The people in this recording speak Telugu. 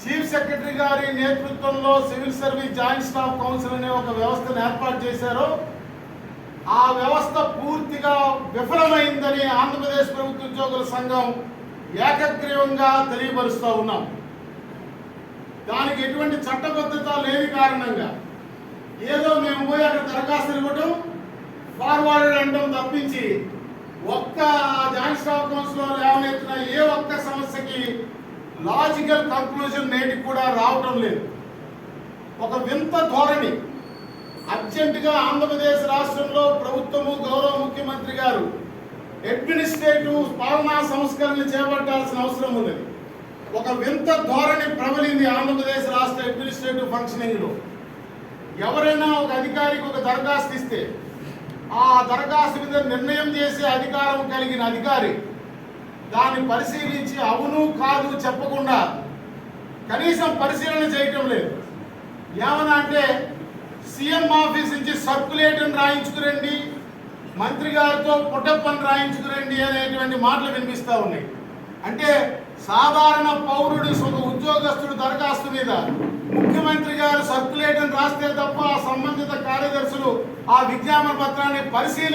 చీఫ్ సెక్రటరీ గారి నేతృత్వంలో civil service joint staff council అనే ఒక వ్యవస్థను ఏర్పాటు చేశారో ఆ వ్యవస్థ పూర్తిగా విఫలమైందని ఆంధ్రప్రదేశ్ ప్రభుత్వ ఉద్యోగుల సంఘం ఏకగ్రీవంగా తెలియపరుస్తూ ఉన్నాం. దానికి ఎటువంటి చట్టబద్ధత లేని కారణంగా ఏదో మేము పోయి అక్కడ దరఖాస్తులు ఇవ్వటం, ఫార్వర్డ్ అనడం తప్పించి ఒక్క జాయింట్ స్టాఫ్ కౌన్సిల్లో లేవనెత్తిన ఏ ఒక్క సమస్యకి లాజికల్ కంక్లూజన్ నేటికి కూడా రావటం లేదు. ఒక వింత ధోరణి. అర్జెంటుగా ఆంధ్రప్రదేశ్ రాష్ట్రంలో ప్రభుత్వము, గౌరవ ముఖ్యమంత్రి గారు అడ్మినిస్ట్రేటివ్ పాలనా సంస్కరణ చేపట్టాల్సిన అవసరం ఉన్నది. ఒక వింత ధోరణి ప్రబలింది ఆంధ్రప్రదేశ్ రాష్ట్ర అడ్మినిస్ట్రేటివ్ ఫంక్షనింగ్లో. ఎవరైనా ఒక అధికారికి ఒక దరఖాస్తు ఇస్తే ఆ దరఖాస్తు మీద నిర్ణయం చేసే అధికారం కలిగిన అధికారి దాన్ని పరిశీలించి అవును కాదు చెప్పకుండా కనీసం పరిశీలన చేయటం లేదు. ఏమన్నా అంటే సీఎం ఆఫీస్ నుంచి సర్కులేటర్ని రాయించుకురండి, మంత్రి గారితో పుట్టప్పని రాయించుకురండి అనేటువంటి మాటలు వినిపిస్తూ ఉన్నాయి. అంటే సాధారణ పౌరుడి ఉద్యోగస్తుడు దరఖాస్తు మీద ముఖ్యమంత్రి గారు సర్కులేటర్ని రాస్తే తప్ప ఆ సంబంధిత కార్యదర్శులు ఆ విజ్ఞాపన పత్రాన్ని పరిశీలించారు.